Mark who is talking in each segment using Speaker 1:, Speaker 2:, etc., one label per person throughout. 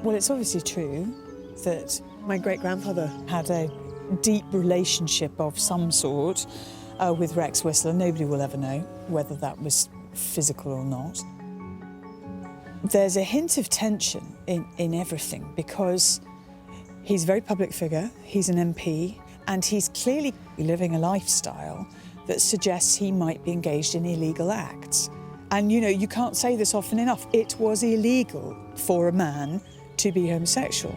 Speaker 1: Well, it's obviously true that my great-grandfather had a deep relationship of some sort with Rex Whistler. Nobody will ever know whether that was physical or not. There's a hint of tension in everything because he's a very public figure, he's an MP, and he's clearly living a lifestyle that suggests he might be engaged in illegal acts. And, you know, you can't say this often enough. It was illegal for a man to be homosexual.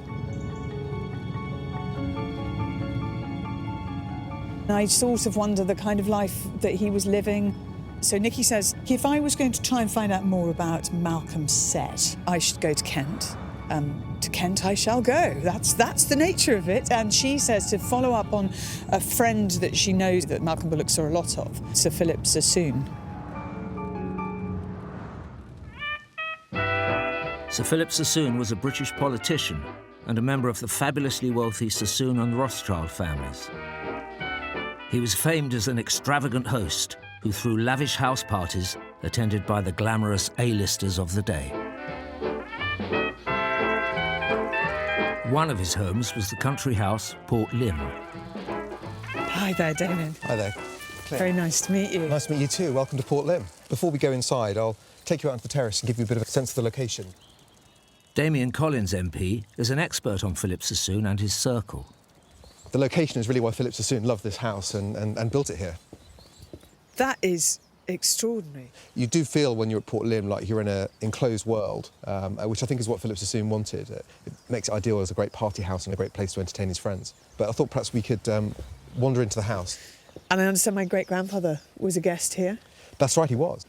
Speaker 1: I sort of wonder the kind of life that he was living. So Nikki says, if I was going to try and find out more about Malcolm's set, I should go to Kent. To Kent I shall go. That's the nature of it. And she says to follow up on a friend that she knows that Malcolm Bullock saw a lot of, Sir Philip Sassoon.
Speaker 2: Sir Philip Sassoon was a British politician and a member of the fabulously wealthy Sassoon and Rothschild families. He was famed as an extravagant host who threw lavish house parties attended by the glamorous A-listers of the day. One of his homes was the country house Port Lympne.
Speaker 1: Hi there, Damien.
Speaker 3: Hi there. Claire.
Speaker 1: Very nice to meet you.
Speaker 3: Nice to meet you too. Welcome to Port Lympne. Before we go inside, I'll take you out onto the terrace and give you a bit of a sense of the location.
Speaker 2: Damien Collins MP is an expert on Philip Sassoon and his circle.
Speaker 3: The location is really why Philip Sassoon loved this house and built it here.
Speaker 1: That is extraordinary.
Speaker 3: You do feel when you're at Port Lympne like you're in an enclosed world, which I think is what Philip Sassoon wanted. It makes it ideal as a great party house and a great place to entertain his friends. But I thought perhaps we could wander into the house.
Speaker 1: And I understand my great-grandfather was a guest here?
Speaker 3: That's right, he was.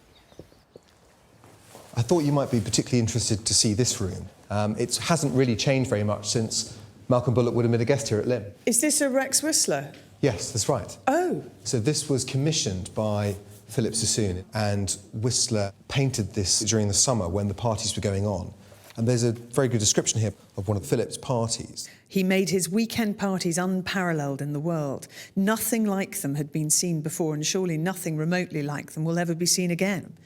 Speaker 3: I thought you might be particularly interested to see this room. It hasn't really changed very much since Malcolm Bullock would have been a guest here at Lympne.
Speaker 1: Is this a Rex Whistler?
Speaker 3: Yes, that's right.
Speaker 1: Oh.
Speaker 3: So this was commissioned by Philip Sassoon, and Whistler painted this during the summer when the parties were going on. And there's a very good description here of one of Philip's parties.
Speaker 1: He made his weekend parties unparalleled in the world. Nothing like them had been seen before, and surely nothing remotely like them will ever be seen again.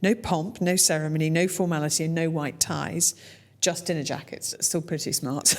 Speaker 1: No pomp, no ceremony, no formality, and no white ties. Just dinner jackets, still pretty smart.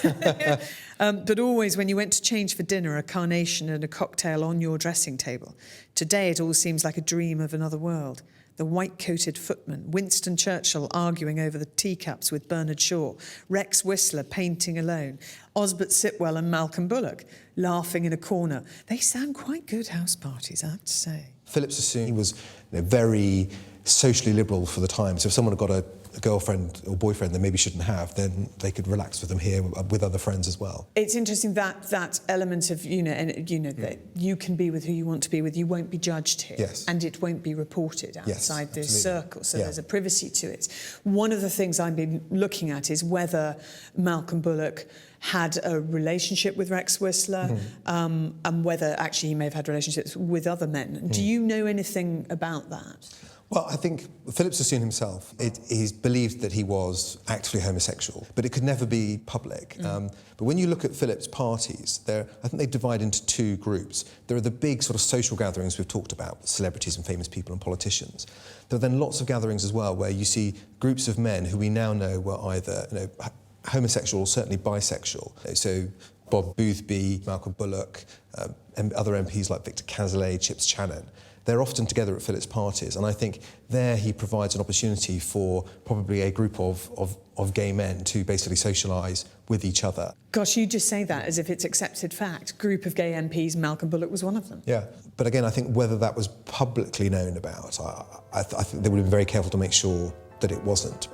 Speaker 1: But always when you went to change for dinner, a carnation and a cocktail on your dressing table. Today it all seems like a dream of another world. The white-coated footman, Winston Churchill arguing over the teacups with Bernard Shaw, Rex Whistler painting alone, Osbert Sitwell and Malcolm Bullock laughing in a corner. They sound quite good house parties, I have to say.
Speaker 3: Philip Sassoon was very socially liberal for the time, so if someone had got a girlfriend or boyfriend they maybe shouldn't have, then they could relax with them here with other friends as well.
Speaker 1: It's interesting that element of, that you can be with who you want to be with, you won't be judged here.
Speaker 3: Yes.
Speaker 1: And it won't be reported outside this circle, so
Speaker 3: yeah.
Speaker 1: There's a privacy to it. One of the things I've been looking at is whether Malcolm Bullock had a relationship with Rex Whistler, and whether actually he may have had relationships with other men. Do you know anything about that?
Speaker 3: Well, I think Philip Sassoon himself, he's believed that he was actively homosexual, but it could never be public. But when you look at Philip's parties, I think they divide into two groups. There are the big sort of social gatherings we've talked about, celebrities and famous people and politicians. There are then lots of gatherings as well where you see groups of men who we now know were either homosexual or certainly bisexual. So Bob Boothby, Malcolm Bullock, and other MPs like Victor Cazalet, Chips Channon. They're often together at Philip's parties, and I think there he provides an opportunity for probably a group of gay men to basically socialise with each other.
Speaker 1: Gosh, you just say that as if it's accepted fact. Group of gay MPs, Malcolm Bullock was one of them.
Speaker 3: Yeah, but again, I think whether that was publicly known about, I think they would have been very careful to make sure that it wasn't.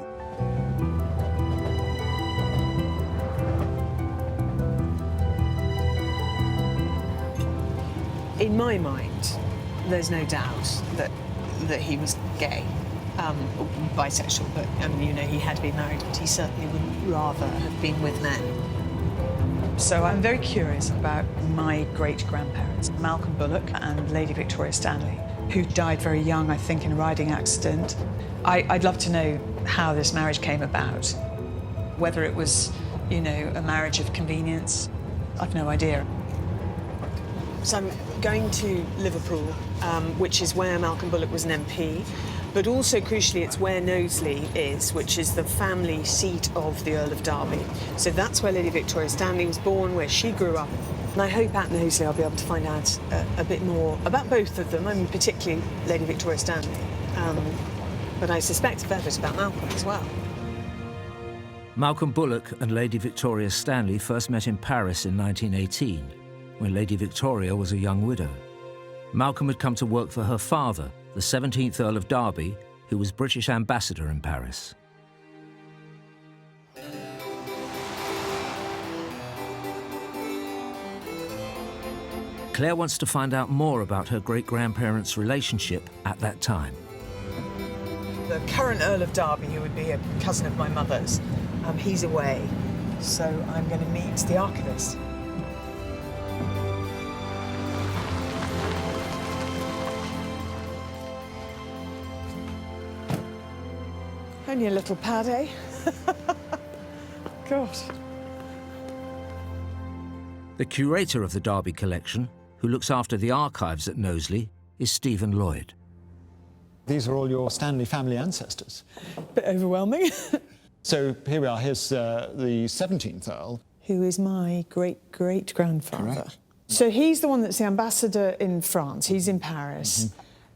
Speaker 1: In my mind, there's no doubt that he was gay, or bisexual, but he had been married, but he certainly would rather have been with men. So I'm very curious about my great-grandparents, Malcolm Bullock and Lady Victoria Stanley, who died very young, I think, in a riding accident. I'd love to know how this marriage came about, whether it was, a marriage of convenience. I've no idea. So I'm going to Liverpool, which is where Malcolm Bullock was an MP. But also, crucially, it's where Knowsley is, which is the family seat of the Earl of Derby. So that's where Lady Victoria Stanley was born, where she grew up. And I hope at Knowsley I'll be able to find out a bit more about both of them, I mean, particularly Lady Victoria Stanley. But I suspect a fair bit about Malcolm as well.
Speaker 2: Malcolm Bullock and Lady Victoria Stanley first met in Paris in 1918, when Lady Victoria was a young widow. Malcolm had come to work for her father, the 17th Earl of Derby, who was British ambassador in Paris. Claire wants to find out more about her great-grandparents' relationship at that time.
Speaker 1: The current Earl of Derby, who would be a cousin of my mother's, he's away, so I'm going to meet the archivist. Only a little pad, eh? God.
Speaker 2: The curator of the Derby collection, who looks after the archives at Knowsley, is Stephen Lloyd.
Speaker 4: These are all your Stanley family ancestors.
Speaker 1: Bit overwhelming.
Speaker 4: So here we are, here's the 17th Earl.
Speaker 1: Who is my great-great-grandfather.
Speaker 4: Correct.
Speaker 1: So he's the one that's the ambassador in France. He's in Paris.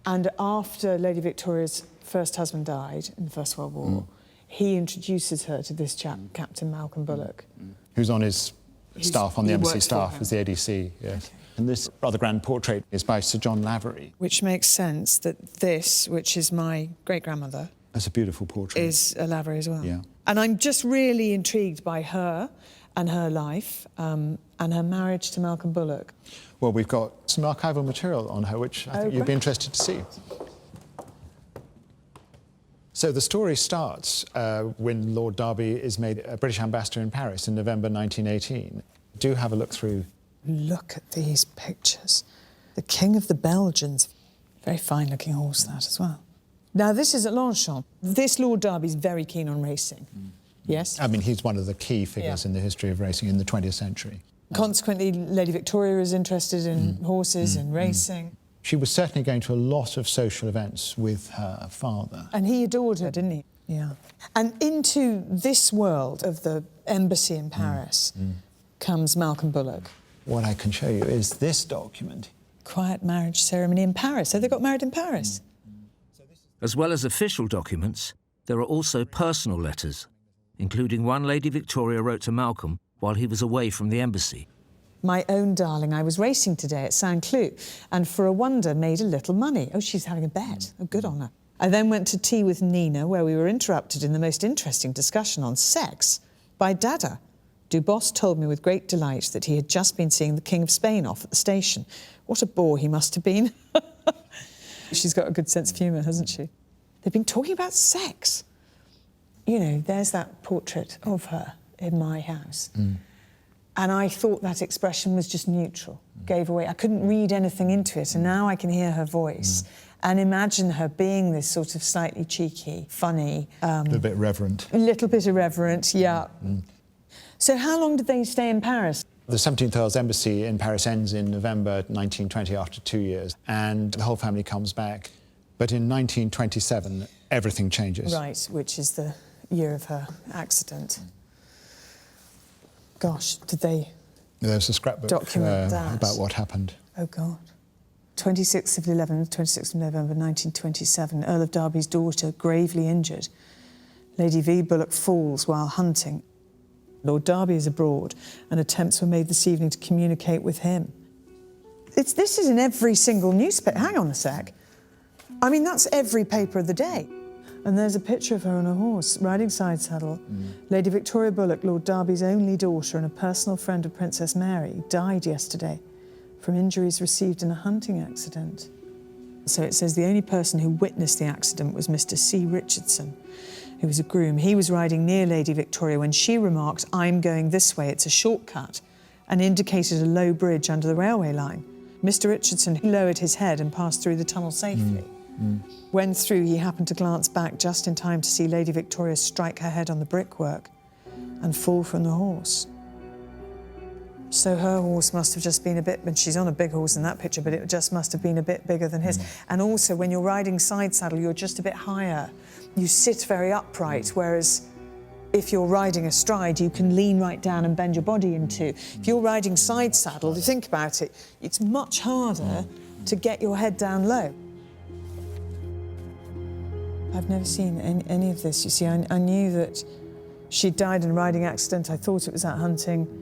Speaker 1: And after Lady Victoria's first husband died in the First World War, he introduces her to this chap, Captain Malcolm Bullock.
Speaker 4: Who's on his staff, on the
Speaker 1: he
Speaker 4: embassy
Speaker 1: works for
Speaker 4: staff,
Speaker 1: him.
Speaker 4: as the ADC, yes.
Speaker 1: Okay.
Speaker 4: And this rather grand portrait is by Sir John Lavery.
Speaker 1: Which makes sense that this, which is my great-grandmother,
Speaker 4: That's a beautiful portrait.
Speaker 1: is a Lavery as well.
Speaker 4: Yeah.
Speaker 1: And I'm just really intrigued by her and her life and her marriage to Malcolm Bullock.
Speaker 4: Well, we've got some archival material on her, which I think you'd be
Speaker 1: great.
Speaker 4: interested to see. So the story starts when Lord Derby is made a British ambassador in Paris in November 1918. Do have a look through.
Speaker 1: Look at these pictures. The King of the Belgians. Very fine-looking horse, that, as well. Now, this is at Longchamp. This Lord Derby's very keen on racing. Yes?
Speaker 4: I mean, he's one of the key figures in the history of racing in the 20th century.
Speaker 1: Consequently, Lady Victoria is interested in horses and racing.
Speaker 4: She was certainly going to a lot of social events with her father.
Speaker 1: And he adored her, didn't he? Yeah. And into this world of the embassy in Paris comes Malcolm Bullock.
Speaker 4: What I can show you is this document.
Speaker 1: Quiet marriage ceremony in Paris. So they got married in Paris.
Speaker 2: As well as official documents, there are also personal letters, including one Lady Victoria wrote to Malcolm while he was away from the embassy.
Speaker 1: My own darling, I was racing today at Saint-Cloud and for a wonder made a little money. Oh, she's having a bet. Oh, good on her. I then went to tea with Nina, where we were interrupted in the most interesting discussion on sex by Dada. Dubos told me with great delight that he had just been seeing the King of Spain off at the station. What a bore he must have been. She's got a good sense of humour, hasn't she? They've been talking about sex. You know, there's that portrait of her in my house. And I thought that expression was just neutral, gave away. I couldn't read anything into it, and now I can hear her voice and imagine her being this sort of slightly cheeky, funny...
Speaker 4: A little bit irreverent.
Speaker 1: A little bit irreverent, yeah. So how long did they stay in Paris?
Speaker 4: The 17th Earl's embassy in Paris ends in November 1920 after 2 years, and the whole family comes back. But in 1927, everything changes.
Speaker 1: Right, which is the year of her accident. Gosh, did they
Speaker 4: There's a scrapbook
Speaker 1: document that?
Speaker 4: about what happened.
Speaker 1: Oh, God. 26th of November 1927, Earl of Derby's daughter gravely injured. Lady V. Bullock falls while hunting. Lord Derby is abroad, and attempts were made this evening to communicate with him. This is in every single newspaper. Hang on a sec. I mean, that's every paper of the day. And there's a picture of her on a horse, riding side saddle. Lady Victoria Bullock, Lord Derby's only daughter and a personal friend of Princess Mary, died yesterday from injuries received in a hunting accident. So it says the only person who witnessed the accident was Mr. C. Richardson, who was a groom. He was riding near Lady Victoria when she remarked, "I'm going this way, it's a shortcut," and indicated a low bridge under the railway line. Mr. Richardson lowered his head and passed through the tunnel safely. When through, he happened to glance back just in time to see Lady Victoria strike her head on the brickwork and fall from the horse. So her horse must have just been a bit, and she's on a big horse in that picture, but it just must have been a bit bigger than his. And also, when you're riding side saddle, you're just a bit higher. You sit very upright, whereas if you're riding astride, you can lean right down and bend your body into. If you're riding side saddle, if you think about it, it's much harder to get your head down low. I've never seen any of this. You see, I knew that she'd died in a riding accident. I thought it was out hunting.